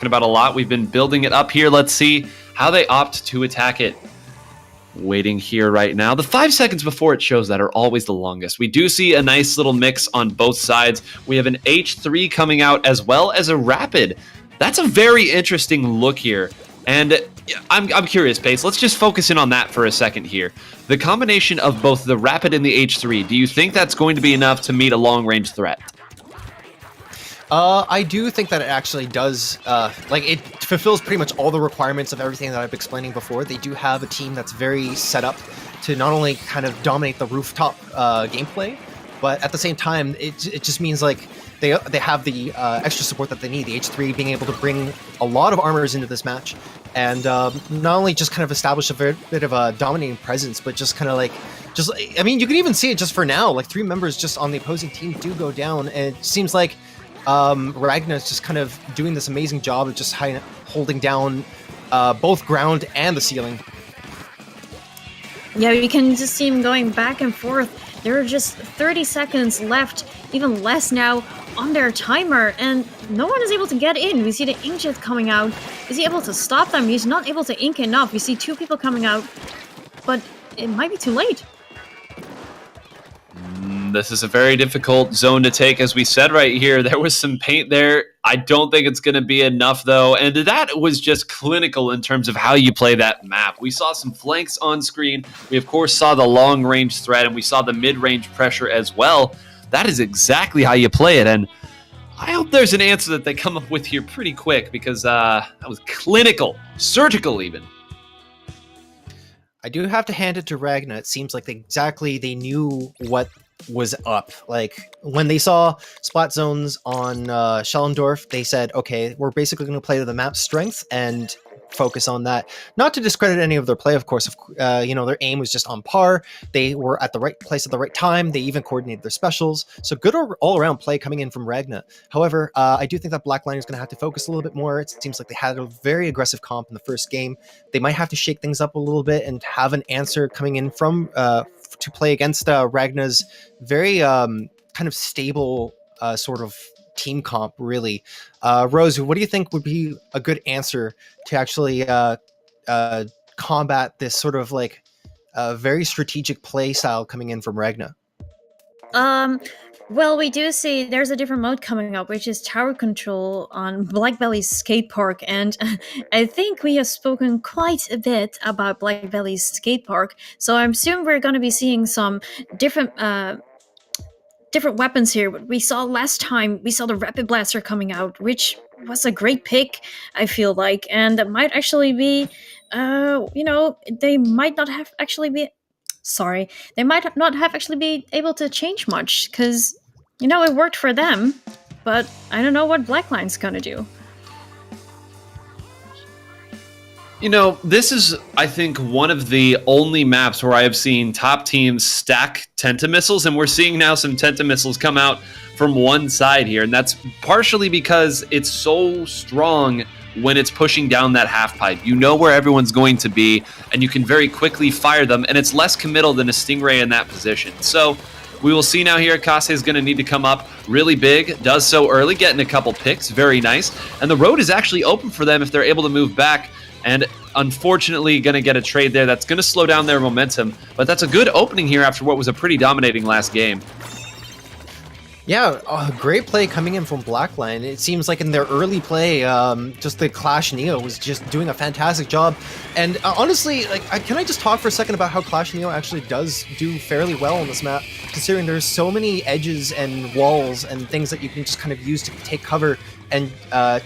about a lot. We've been building it up here. Let's see how they opt to attack it. Waiting here right now. The 5 seconds before it shows that are always the longest. We do see a nice little mix on both sides. We have an H3 coming out as well as a Rapid. That's a very interesting look here. And I'm curious, Pace. Let's just focus in on that for a second here. The combination of both the Rapid and the H3, do you think that's going to be enough to meet a long-range threat? I do think that it actually does, it fulfills pretty much all the requirements of everything that I've been explaining before. They do have a team that's very set up to not only kind of dominate the rooftop gameplay, but at the same time, it just means like they have the extra support that they need. The H3 being able to bring a lot of armors into this match, and not only just kind of establish a bit of a dominating presence, but just kind of like, I mean, you can even see it just for now. Like 3 members just on the opposing team do go down, and it seems like Ragna is just kind of doing this amazing job of just holding down both ground and the ceiling. Yeah, you can just see him going back and forth. There are just 30 seconds left, even less now, on their timer, and no one is able to get in. We see the inkjet coming out. Is he able to stop them? He's not able to ink enough. We see 2 people coming out, but it might be too late. This is a very difficult zone to take, as we said right here. There was some paint there. I don't think it's going to be enough, though. And that was just clinical in terms of how you play that map. We saw some flanks on screen. We, of course, saw the long-range threat, and we saw the mid-range pressure as well. That is exactly how you play it, and I hope there's an answer that they come up with here pretty quick, because that was clinical, surgical even. I do have to hand it to Ragna. It seems like they knew what was up. Like when they saw spot zones on Schellendorf, they said, okay, we're basically going to play to the map's strength and focus on that. Not to discredit any of their play, of course. Their aim was just on par. They were at the right place at the right time. They even coordinated their specials. So good all-around play coming in from Ragna. However, I do think that Blackline is going to have to focus a little bit more. It seems like they had a very aggressive comp in the first game. They might have to shake things up a little bit and have an answer coming in from to play against Ragna's very kind of stable sort of team comp, really. Rose, what do you think would be a good answer to actually combat this sort of like very strategic play style coming in from Ragna? Well, we do see there's a different mode coming up, which is tower control on Black Belly's skate park, and I think we have spoken quite a bit about Black Belly's skate park, so I assume we're going to be seeing some different weapons here. What we saw last time, we saw the Rapid Blaster coming out, which was a great pick, I feel like, and that might actually be, they might not have actually be able to change much, because, it worked for them, but I don't know what Blackline's gonna do. This is, I think, one of the only maps where I have seen top teams stack Tenta missiles, and we're seeing now some Tenta missiles come out from one side here, and that's partially because it's so strong when it's pushing down that half pipe. You know where everyone's going to be, and you can very quickly fire them, and it's less committal than a Stingray in that position. So we will see now here. Kase is going to need to come up really big, does so early, getting a couple picks, very nice. And the road is actually open for them if they're able to move back, and unfortunately going to get a trade there. That's going to slow down their momentum, but that's a good opening here after what was a pretty dominating last game. Yeah, great play coming in from Blackline. It seems like in their early play, just the Clash Neo was just doing a fantastic job. And honestly, can I just talk for a second about how Clash Neo actually does do fairly well on this map, considering there's so many edges and walls and things that you can just kind of use to take cover and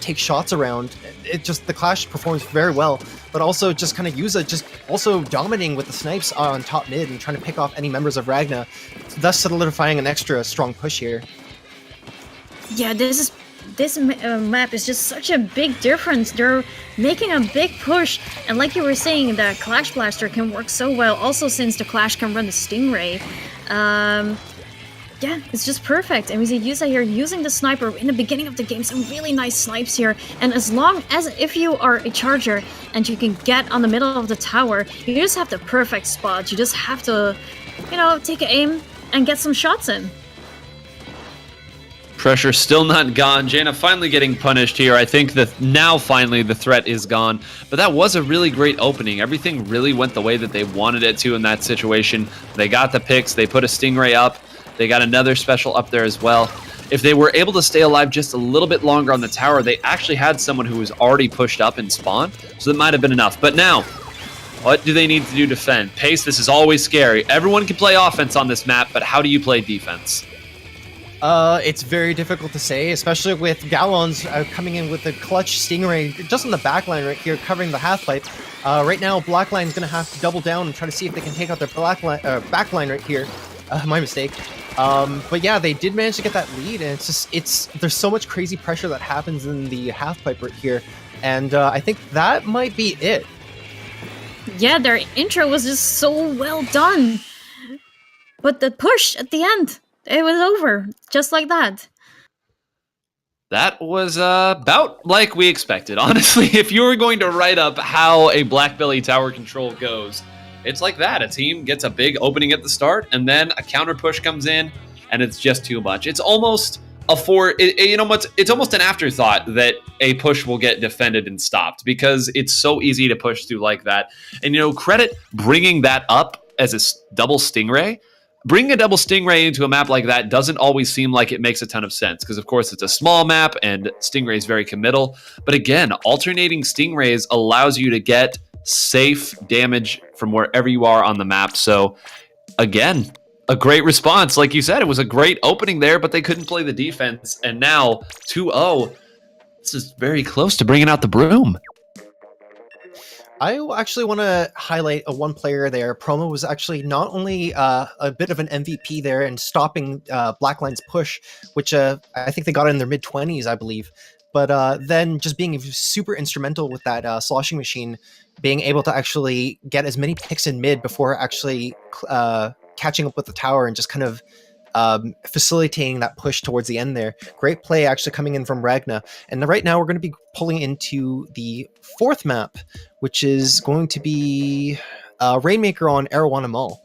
take shots around. The Clash performs very well, but also just kind of also dominating with the snipes on top mid and trying to pick off any members of Ragna, thus solidifying an extra strong push here. Yeah, this map is just such a big difference. They're making a big push, and like you were saying, the Clash Blaster can work so well, also since the Clash can run the Stingray. Yeah, it's just perfect. And we see Yusa here using the sniper in the beginning of the game, some really nice snipes here. And as long as if you are a charger and you can get on the middle of the tower, you just have the perfect spot. You just have to, take an aim and get some shots in. Pressure still not gone. Jaina finally getting punished here. I think that now finally the threat is gone. But that was a really great opening. Everything really went the way that they wanted it to in that situation. They got the picks. They put a Stingray up. They got another special up there as well. If they were able to stay alive just a little bit longer on the tower, they actually had someone who was already pushed up and spawned. So that might have been enough. But now, what do they need to do to defend? Pace, this is always scary. Everyone can play offense on this map, but how do you play defense? It's very difficult to say, especially with Gallons coming in with the clutch Stingray just on the back line right here, covering the half-pipe. Right now, Blackline's going to have to double down and try to see if they can take out their back line right here. My mistake. But yeah, they did manage to get that lead, and there's so much crazy pressure that happens in the half-pipe right here, and I think that might be it. Yeah, their intro was just so well done. But the push at the end, it was over, just like that. That was about like we expected. Honestly, if you were going to write up how a Blackbelly tower control goes, it's like that. A team gets a big opening at the start, and then a counter push comes in, and it's just too much. It's almost it's almost an afterthought that a push will get defended and stopped because it's so easy to push through like that. And credit bringing that up as a double Stingray. Bringing a double Stingray into a map like that doesn't always seem like it makes a ton of sense because, of course, it's a small map and Stingray is very committal. But again, alternating Stingrays allows you to get safe damage from wherever you are on the map. So, again, a great response. Like you said, it was a great opening there, but they couldn't play the defense. And now, 2-0. This is very close to bringing out the broom. I actually want to highlight one player there. Promo was actually not only a bit of an MVP there and stopping Blackline's push, which I think they got in their mid-20s, I believe, but then just being super instrumental with that sloshing machine, being able to actually get as many picks in mid before actually catching up with the tower and just kind of facilitating that push towards the end there. Great play actually coming in from Ragna. And right now we're going to be pulling into the fourth map, which is going to be Rainmaker on Arowana Mall.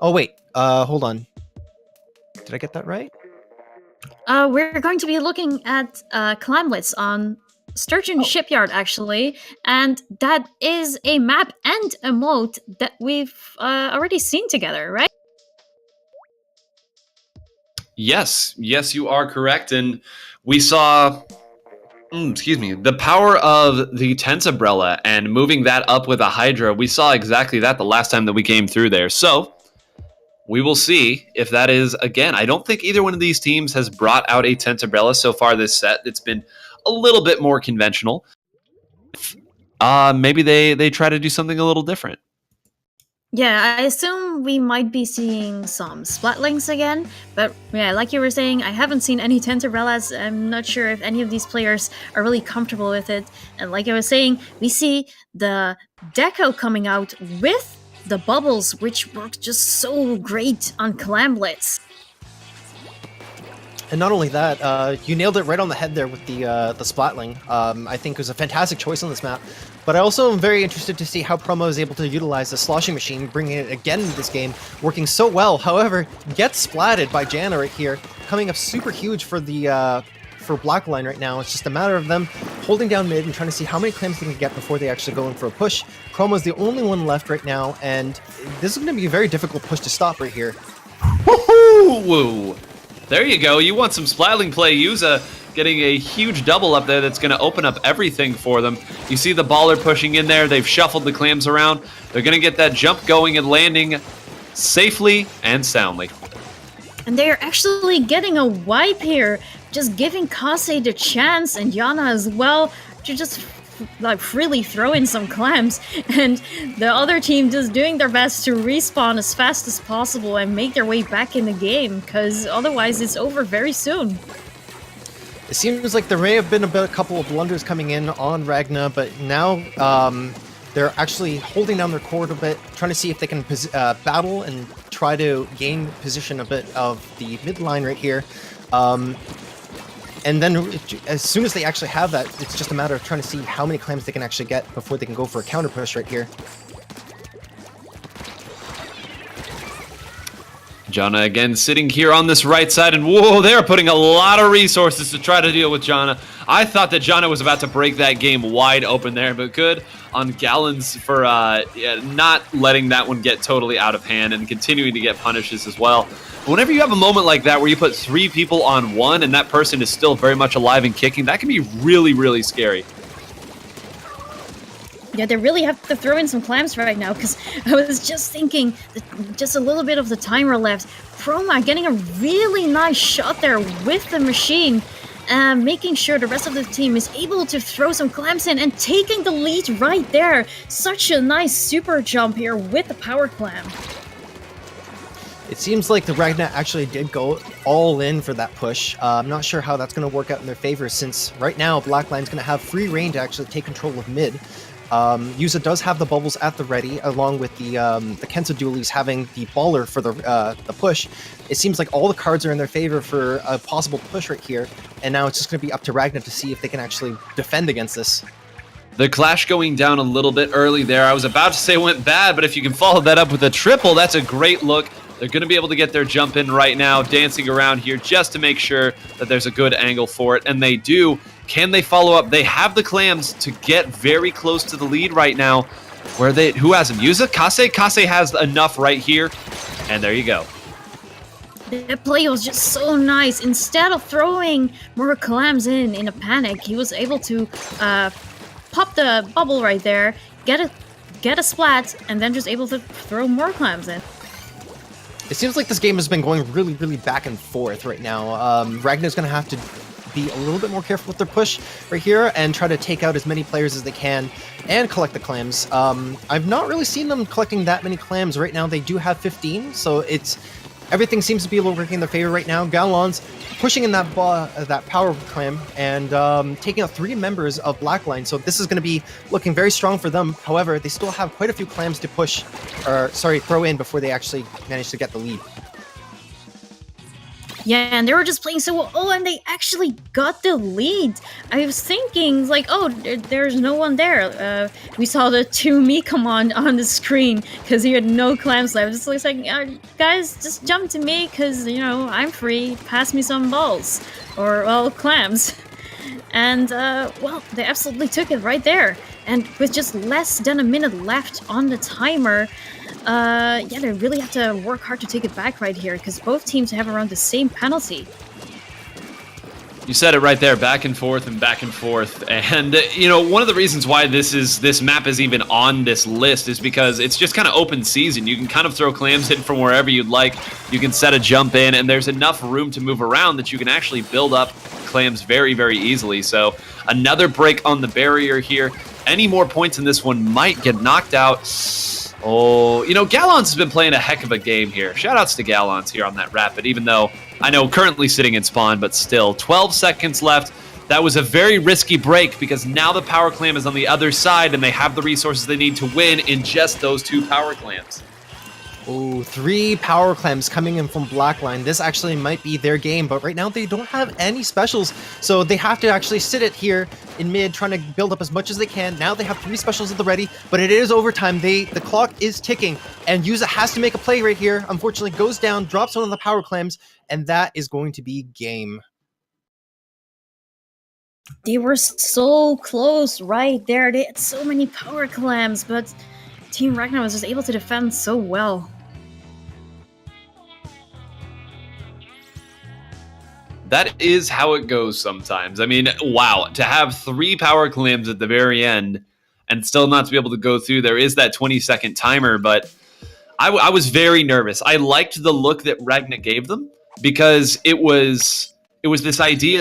Oh, wait. Hold on. Did I get that right? We're going to be looking at Climblets on Sturgeon Shipyard, actually. And that is a map and a mode that we've already seen together, right? Yes, you are correct. And we saw, the power of the Tensabrella and moving that up with a Hydra. We saw exactly that the last time that we came through there. So we will see if that is, again, I don't think either one of these teams has brought out a Tensabrella so far this set. It's been a little bit more conventional. Maybe they try to do something a little different. Yeah, I assume we might be seeing some Splatlinks again, but yeah, like you were saying, I haven't seen any Tentarellas. I'm not sure if any of these players are really comfortable with it. And like I was saying, we see the Deco coming out with the bubbles, which work just so great on Clamblets. And not only that, you nailed it right on the head there with the Splatling. I think it was a fantastic choice on this map. But I also am very interested to see how Promo is able to utilize the sloshing machine, bringing it again into this game, working so well. However, gets splatted by Janna right here, coming up super huge for the for Blackline right now. It's just a matter of them holding down mid and trying to see how many claims they can get before they actually go in for a push. Promo's the only one left right now, and this is going to be a very difficult push to stop right here. Woohoo! There you go. You want some Splatling play. Yuza getting a huge double up there that's going to open up everything for them. You see the baller pushing in there. They've shuffled the clams around. They're going to get that jump going and landing safely and soundly. And they're actually getting a wipe here, just giving Kase the chance, and Yana as well, to just like freely throw in some clams, and the other team just doing their best to respawn as fast as possible and make their way back in the game, because otherwise it's over very soon. It seems like there may have been a couple of blunders coming in on Ragna, but now they're actually holding down their court a bit, trying to see if they can battle and try to gain position a bit of the mid line right here. And then as soon as they actually have that, it's just a matter of trying to see how many clams they can actually get before they can go for a counter push right here. Jana again sitting here on this right side, and whoa, they're putting a lot of resources to try to deal with Jana. I thought that Jana was about to break that game wide open there, but good on Gallons for not letting that one get totally out of hand and continuing to get punishes as well. But whenever you have a moment like that where you put 3 people on 1 and that person is still very much alive and kicking, that can be really, really scary. Yeah, they really have to throw in some clams right now, because I was just thinking that just a little bit of the timer left. Chroma getting a really nice shot there with the machine, making sure the rest of the team is able to throw some clams in and taking the lead right there. Such a nice super jump here with the power clam. It seems like the Ragna actually did go all in for that push. I'm not sure how that's going to work out in their favor, since right now Blackline's going to have free reign to actually take control of mid. Yuza does have the bubbles at the ready, along with the Kenzo dualies having the baller for the push. It seems like all the cards are in their favor for a possible push right here, and now it's just going to be up to Ragna to see if they can actually defend against this. The clash going down a little bit early there. I was about to say went bad, but if you can follow that up with a triple, that's a great look. They're going to be able to get their jump in right now, dancing around here just to make sure that there's a good angle for it, and they do. Can they follow up? They have the clams to get very close to the lead right now. Who has them? Yuza? Kase? Kase has enough right here, and there you go. That play was just so nice. Instead of throwing more clams in a panic, he was able to pop the bubble right there, get a splat, and then just able to throw more clams in. It seems like this game has been going really, really back and forth right now. Ragna's going to have to be a little bit more careful with their push right here and try to take out as many players as they can and collect the clams. I've not really seen them collecting that many clams right now. They do have 15, so everything seems to be working in their favor right now. Galon's pushing in that power clam and taking out 3 members of Blackline, so this is going to be looking very strong for them. However, they still have quite a few clams to throw in before they actually manage to get the lead. Yeah, and they were just playing so well. Oh, and they actually got the lead. I was thinking, like, oh, there's no one there. We saw the 2Me command on the screen because he had no clams left. It's like, guys, just jump to me because, I'm free. Pass me some balls. Or, well, clams. And, well, they absolutely took it right there. And with just less than a minute left on the timer, yeah, they really have to work hard to take it back right here, because both teams have around the same penalty. You said it right there, back and forth and back and forth. And, one of the reasons why this map is even on this list is because it's just kind of open season. You can kind of throw clams in from wherever you'd like. You can set a jump in, and there's enough room to move around that you can actually build up clams very, very easily. So another break on the barrier here. Any more points in this one might get knocked out. Oh, Gallons has been playing a heck of a game here. Shoutouts to Gallons here on that rapid, even though I know currently sitting in spawn, but still 12 seconds left. That was a very risky break because now the power clam is on the other side and they have the resources they need to win in just those 2 power clams. Oh, 3 power clams coming in from Blackline. This actually might be their game, but right now they don't have any specials, so they have to actually sit it here in mid, trying to build up as much as they can. Now they have 3 specials at the ready, but it is overtime. The clock is ticking, and Yuza has to make a play right here. Unfortunately, goes down, drops one of the power clams, and that is going to be game. They were so close right there. They had so many power clams, but Team Ragna was just able to defend so well. That is how it goes sometimes. I mean, wow, to have 3 power clams at the very end and still not to be able to go through. There is that 20-second timer, but I was very nervous. I liked the look that Ragna gave them because it was this idea